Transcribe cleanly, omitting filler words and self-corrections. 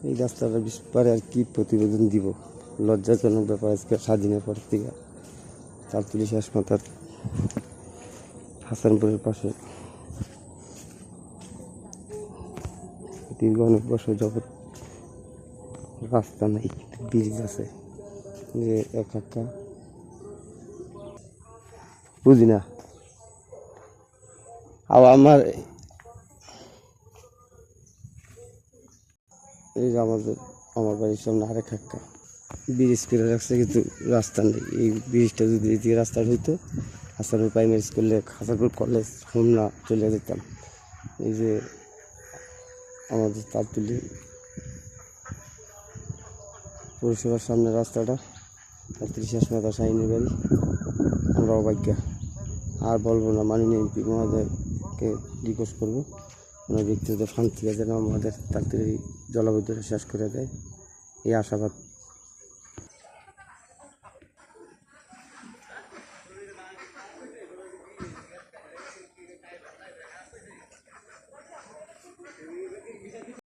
এই রাস্তাটার ব্যাপারে আর কি প্রতিবেদন দিব, লজ্জাজনক ব্যাপার। আজকে স্বাধীনের পর থেকে চালতুলি শেষমাতার হাসানপুরের পাশে দীর্ঘ অনেক বছর যাবৎ রাস্তা নাই, ব্রিজ আছে যে একটা বুঝি না। আর এই যে আমার বাড়ির সামনে আরেক একটা ব্রিজ করে রাখছে, কিন্তু রাস্তা নেই। এই ব্রিজটা যদি এদিকে রাস্তা হইতো, হাসানপুর প্রাইমারি স্কুলে, হাসানপুর কলেজ, হোমনা চলে যেতাম। এই যে আমাদের চালতুলি পৌরসভার সামনে রাস্তাটা, চালতুলি শেষমাতা শাহিনের বাড়ি। আমরা অবাজ্ঞ, আর বলবো না। মাননীয় এমপি মহোদয়কে রিকোয়েস্ট করবো, ওনার ব্যক্তিগত ফান্ড থেকে যেন আমাদের তাড়াতাড়ি জলাবদ্ধতা শেষ করে দেয়, এই আশাবাদ